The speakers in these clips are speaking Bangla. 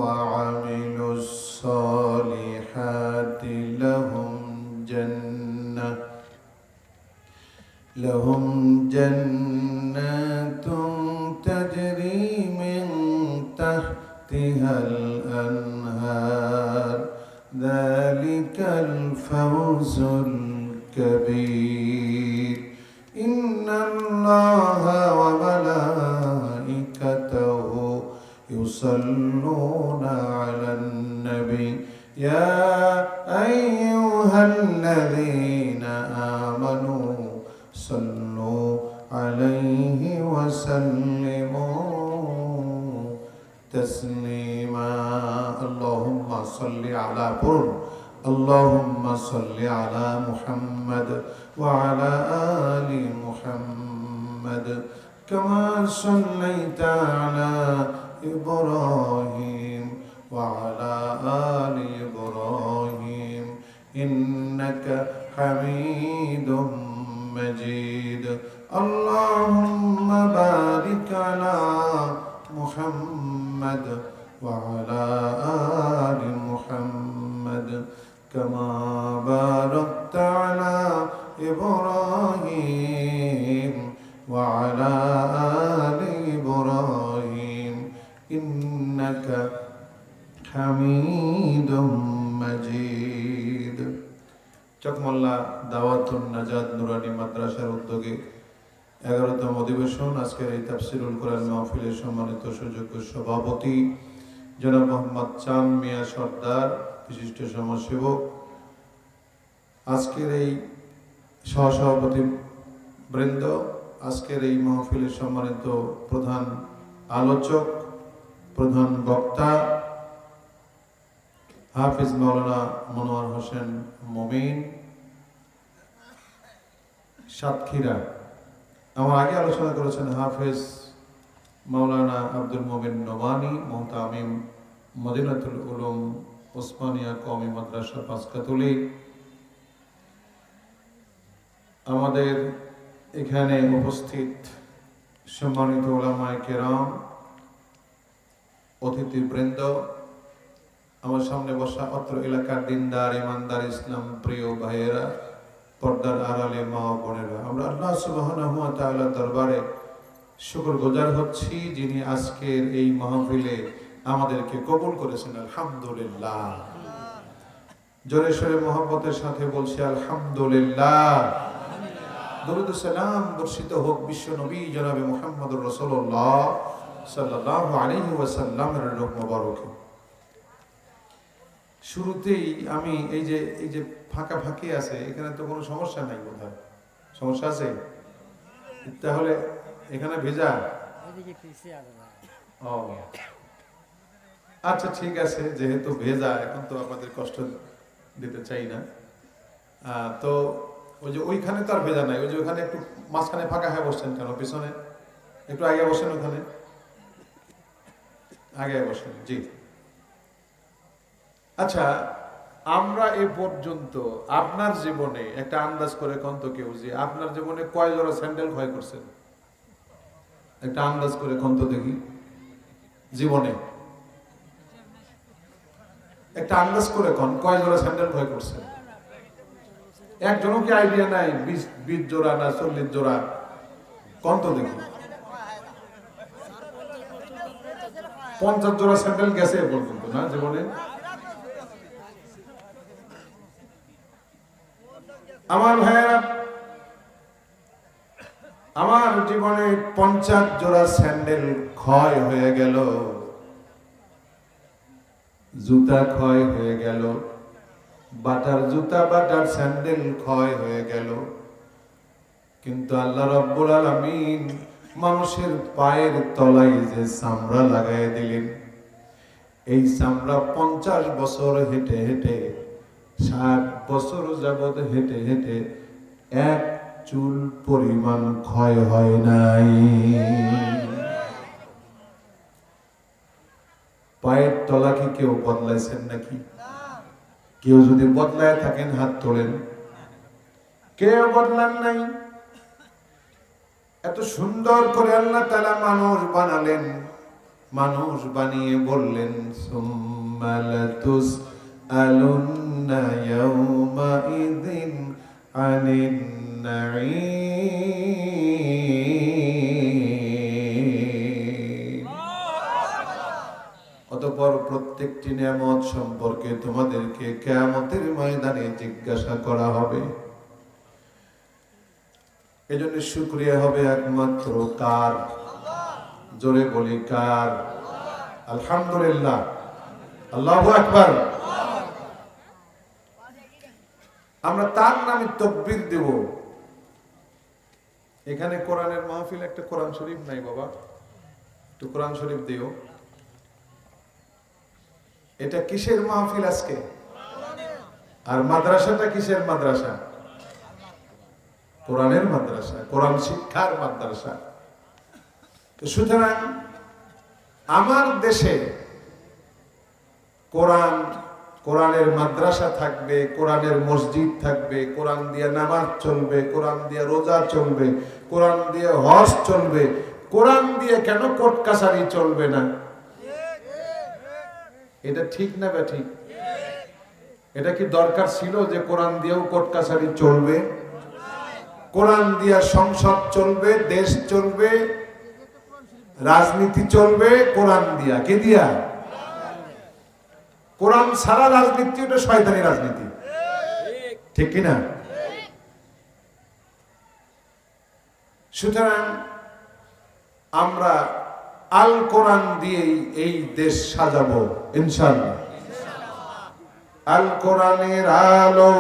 وعملوا الصالحات لهم جنات تجري من تحتها الأنهار ذلك الفوز الكبير إن الله وملائكته يصلون على النبي يا أيها الذين آمنوا صلوا عليه وسلموا تسليما اللهم صل على اللهم صل على محمد وعلى آل محمد كما صليت على إبراهيم وعلى آل إبراهيم إنك حميد مجيد اللهم بارك على محمد وعلى آل محمد كما باركت على إبراهيم وعلى آل إبراهيم إنك حميد مجيد চকমল্লা দাওয়াতুন নাজাত নুরানি মাদ্রাসার উদ্যোগে 11তম অধিবেশন আজকের এই তাফসিরুল কোরআন মাহফিলের সম্মানিত সুযোগ্য সভাপতি জনাব মোহাম্মদ চাঁদ মিয়া সর্দার, বিশিষ্ট সমাজসেবক, আজকের এই সহসভাপতি বৃন্দ, আজকের এই মাহফিলের সম্মানিত প্রধান আলোচক, প্রধান বক্তা হাফিজ মাওলানা মনোয়ার হোসেন মমিন সাতক্ষীরা। আমার আগে আলোচনা করেছেন হাফিজ মাওলানা আব্দুল মোমিন নোমানি, মোহতামিম মদিনাতুল উলুম ওসমানিয়া কওমি মাদ্রাসা পাঁচকাতলি। আমাদের এখানে উপস্থিত সম্মানিত উলামায়ে কেরাম, অতিথিবৃন্দ, আমার সামনে বসা অত্র এলাকার দিনদার ইমানদার ইসলাম প্রিয় ভাইয়েরা, পর্দার আড়ালে মা ও বোনেরা, আমরা আল্লাহ সুবহানাহু ওয়া তাআলার দরবারে শুকরগুজার হচ্ছি যিনি আজকের এই মাহফিলে আমাদেরকে কবুল করেছেন। আলহামদুলিল্লাহ। জোরে সোরে মহব্বতের সাথে বলছি আলহামদুলিল্লাহ। দরুদ ও সালাম বর্ষিত হোক বিশ্ব নবী জনাবে মুহাম্মদুর রাসূলুল্লাহ সাল্লাল্লাহু আলাইহি ওয়াসাল্লামের রূহ মোবারকে। শুরুতেই আমি এই যে ফাঁকা ফাঁকি আছে, এখানে তো কোনো সমস্যা নাই, বোধহয় সমস্যা আছে? তাহলে এখানে ভেজা, আচ্ছা ঠিক আছে, যেহেতু ভেজা, এখন তো আপনাদের কষ্ট দিতে চাই না। তো ওই যে ওইখানে তো আর ভেজা নাই, ওই যে ওইখানে একটু মাঝখানে ফাঁকা হয়ে বসছেন কেন? পিছনে একটু আগে বসেন, ওখানে আগে বসেন। জি আচ্ছা, আমরা এ পর্যন্ত আপনার জীবনে একটা আন্দাজ করে কন্ত কেউ যে আপনার জীবনে কয় জোড়া স্যান্ডেল ক্ষয় করছেন? একটা আন্দাজ করে কন্ত দেখি, জীবনে একটা আন্দাজ করে কয় জোড়া স্যান্ডেল ক্ষয় করছেন? একজনও কি আইডিয়া নাই? 20 জোড়া না 40 জোড়া? কন্ত দেখি। 50 জোড়া স্যান্ডেল গেছে এ পর্যন্ত না জীবনে? আমার ভাইয়েরা, আমার জীবনে 50 জোড়া স্যান্ডেল ক্ষয় হয়ে গেল, জুতা ক্ষয় হয়ে গেল, বাটার জুতা বাটার স্যান্ডেল ক্ষয় হয়ে গেল। কিন্তু আল্লাহ রাব্বুল আলামিন মানুষের পায়ের তলায় যে চামড়া লাগাই দিলেন, এই চামড়া 50 বছর হেঁটে হেঁটে, 60 বছর যাবৎ হেঁটে হেঁটে এক চুল পরিমাণ ক্ষয় হয় নাই। পায়ের তলা কি কেউ বদলাইছেন নাকি? কেউ যদি বদলায় থাকেন হাত তোলেন। কেউ বদলান নাই। এত সুন্দর করে আল্লাহ তাআলা মানুষ বানালেন, মানুষ বানিয়ে বললেন সুম্মা লাতুসআলুন্না ইয়াওমাইযিন আনিন নাঈম। অতঃপর প্রত্যেকটি নিয়ামত সম্পর্কে তোমাদেরকে কিয়ামতের ময়দানে জিজ্ঞাসা করা হবে। এজন্য শুকরিয়া হবে একমাত্র কার? জোরে বলি কার? আলহামদুলিল্লাহ, আল্লাহু আকবার। আমরা তার নামে তাকবীর দেব। এখানে কোরআনের মাহফিল, একটা কোরআন শরীফ নাই বাবা, একটু কোরআন শরীফ দিও। এটা কিসের মাহফিল আজকে? আর মাদ্রাসাটা কিসের মাদ্রাসা? কোরআনের মাদ্রাসা, কোরআন শিক্ষার মাদ্রাসা। তো সুতরাং আমার দেশে কোরআনের মাদ্রাসা থাকবে, কোরআনের মসজিদ থাকবে, কোরআন দিয়ে নামাজ চলবে, কোরআন দিয়ে রোজা চলবে, কোরআন দিয়ে হজ চলবে। কোরআন দিয়ে কেন কোর্ট কাছারি চলবে না? এটা ঠিক না বা ঠিক? এটা কি দরকার ছিল যে কোরআন দিয়েও কোর্ট কাছারি চলবে? কোরআন দিয়া সংসদ চলবে, দেশ চলবে, রাজনীতি চলবে কোরআন দিয়া। কে দিয়া? কোরআন ছাড়া রাজনীতি ওটা শয়তানি রাজনীতি, ঠিক কিনা? সুতরাং আমরা আল কোরআন দিয়েই এই দেশ সাজাবো ইনশাআল্লাহ। আল কোরআনের আলো।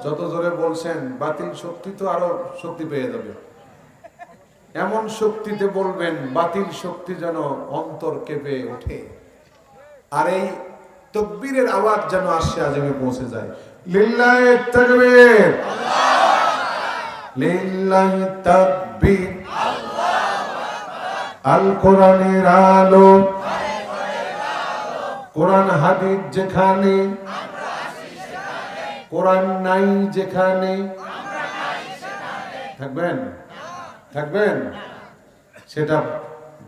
যত জোরে বলছেন বাতিল শক্তি তো আরো শক্তি পেয়ে যাবে। এমন শক্তিতে বলবেন বাতিল শক্তি যেন অন্তর কেঁপে ওঠে। আর এই তাকবীরের আওয়াজ যেন আসে আজমে পৌঁছে যায়। লিল্লাহি তাকবীর, লিল্লাহি তাকবীর, আল কোরআনের আলো। কোরআন হাদিস যেখানে, কোরআন নাই যেখানে, থাকবেন থাকবেন। সেটা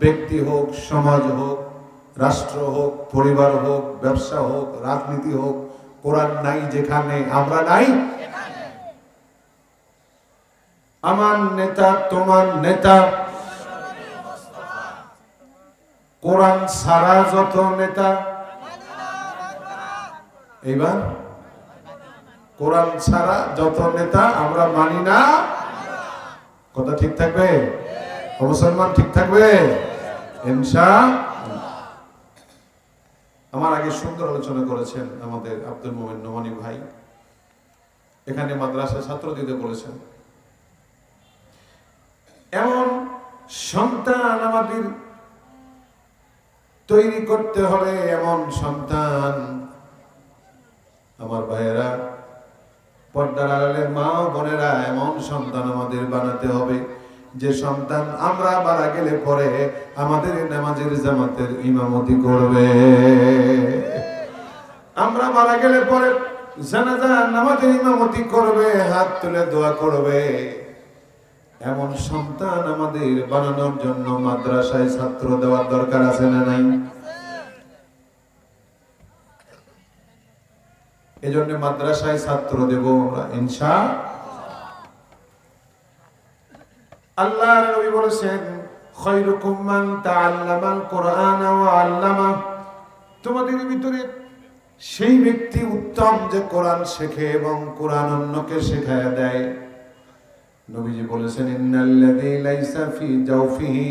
ব্যক্তি হোক, সমাজ হোক, রাষ্ট্র হোক, পরিবার হোক, ব্যবসা হোক, রাজনীতি হোক, কোরআন নাই যেখানে আমরা নাই। আমার নেতা, তোমার নেতা, কোরআন ছাড়া যত নেতা, এইবার কোরআন ছাড়া যত নেতা আমরা মানি না। কথা ঠিক থাকবে? মুসলমান ঠিক থাকবে ইনশাআল্লাহ। আমার আগে সুন্দর আলোচনা করেছেন আমাদের আব্দুল মোমেন নোমানী ভাই। এখানে মাদ্রাসায় ছাত্র দিতে বলেছেন। এমন সন্তান আমাদের তৈরি করতে হবে, এমন সন্তান। আমার ভাইয়েরা, পর্দার আড়ালের মা ও বোনেরা, এমন সন্তান আমাদের বানাতে হবে যে সন্তান আমরা মারা গেলে পরে আমাদের নামাজের জামাতের ইমামতি করবে। আমরা মারা গেলে পরে জানাজা নামাজের ইমামতি করবে, হাত তুলে দোয়া করবে। এমন সন্তান আমাদের বানানোর জন্য মাদ্রাসায় ছাত্র দেওয়ার দরকার আছে না নাই? এজন্য মাদ্রাসায় ছাত্র দেব আমরা ইনশাআল্লাহ। আল্লাহর নবী বলেছেন, খায়রুকুম মান তাআল্লামাল কুরআন ওয়া আল্লামা। তোমাদের ভিতরে সেই ব্যক্তি উত্তম যে কোরআন শেখে এবং কোরআন অন্যকে শেখায় দেয়। নবীজি বলেছেন, ইন্নাল্লাযী লাইসা ফি জাওফিহি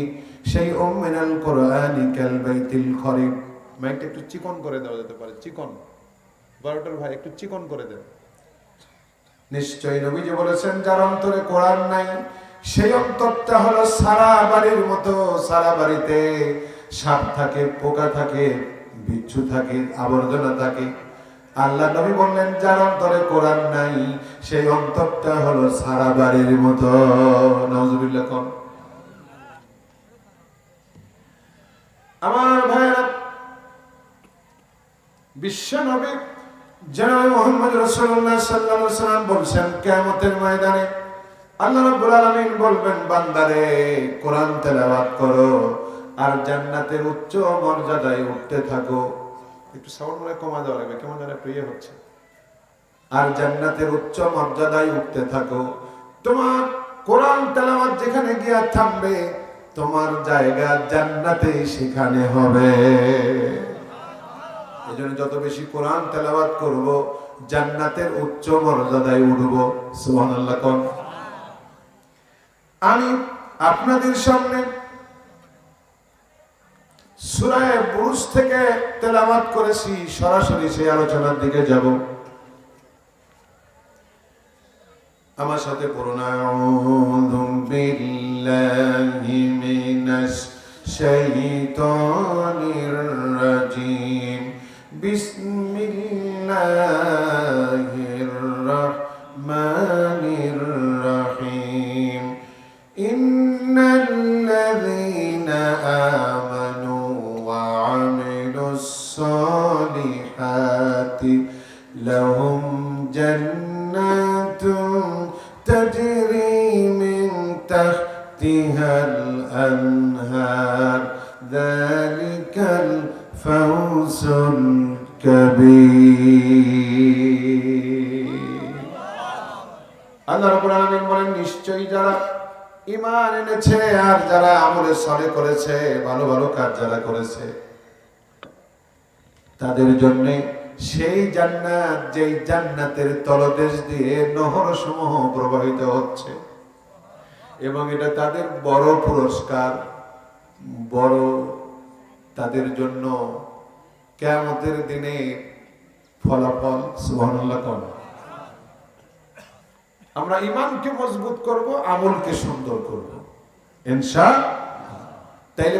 শাইউম মিনাল কুরআনি কাল বাইতিল খরিব। মাইকটা একটু চিকন করে দেওয়া যেতে পারে, চিকন। বারোটার ভাই একটু চিকন করে দেন। নিশ্চয়ই নবীজি বলেছেন, যার অন্তরে কোরআন নাই সেই অন্তরটা হলো সারা বাড়ির মতো। সারা বাড়িতে সাপ থাকে, পোকা থাকে, বিচ্ছু থাকে, আবর্জনা থাকে। আল্লাহ নবী বললেন, যার অন্তরে কোরআন নাই সেই অন্তরটা হলো সারা বাড়ির মতো। নাউজুবিল্লাহ কোন। আমার ভাইরা, বিশ্ব নবী জনাব মুহাম্মদ রাসূলুল্লাহ সাল্লাল্লাহু আলাইহি ওয়াসাল্লাম বলছেন, কিয়ামতের ময়দানে আল্লাহ রাব্বুল আলামিন বলবেন, বান্দারে কোরআন তেলাওয়াত করো। আর জান্নাতের উচ্চ মর্যাদায় উঠতে থাকো। একটু সাউন্ড মনে কমা দেওয়া লাগবে, কেমন যেন প্রিয় হচ্ছে। আর জান্নাতের উচ্চ মর্যাদায় উঠতে থাকো। তোমার কোরআন তেলাওয়াত যেখানে গিয়া থামবে, তোমার জায়গা জান্নাতে সেখানে হবে। এজন্য যত বেশি কোরআন তেলাওয়াত করব, জান্নাতের উচ্চ মর্যাদায় উঠব। সুবহানাল্লাহ কোন। আমি আপনাদের সামনে সূরা বুরুজ থেকে তেলাওয়াত করেছি, সরাসরি সেই আলোচনার দিকে যাব। আমার সাথে পড়ুন, আউযু বিল্লাহি মিনাশ শাইতানির রাজিম, বিসমিল্লাহির রাহমানির রাহিম। ইন্নাল্লাযীনা আমানু ওয়া আমিলুস সালিহাতি লাহুম জান্নাতুন تجري من تحتها الأنهار ذلك الفوز الكبير। আল্লাহ রাব্বুল আলামিন বলেন, নিশ্চয়ই যারা ঈমান এনেছে আর যারা আমলে সালেহ করেছে, ভালো ভালো কাজ যারা করেছে, তাদের জন্য সেই জান্নাত, যেই জান্নাতের তলদেশ দিয়ে নহর সমূহ প্রবাহিত হচ্ছে, এবং এটা তাদের বড় পুরস্কার, বড় তাদের জন্য কিয়ামতের দিনে ফলাফল। সুবহানাল্লাহ কোন। আমরা ঈমানকে মজবুত করব, আমলকে সুন্দর করব ইনশাআল্লাহ। তাইলে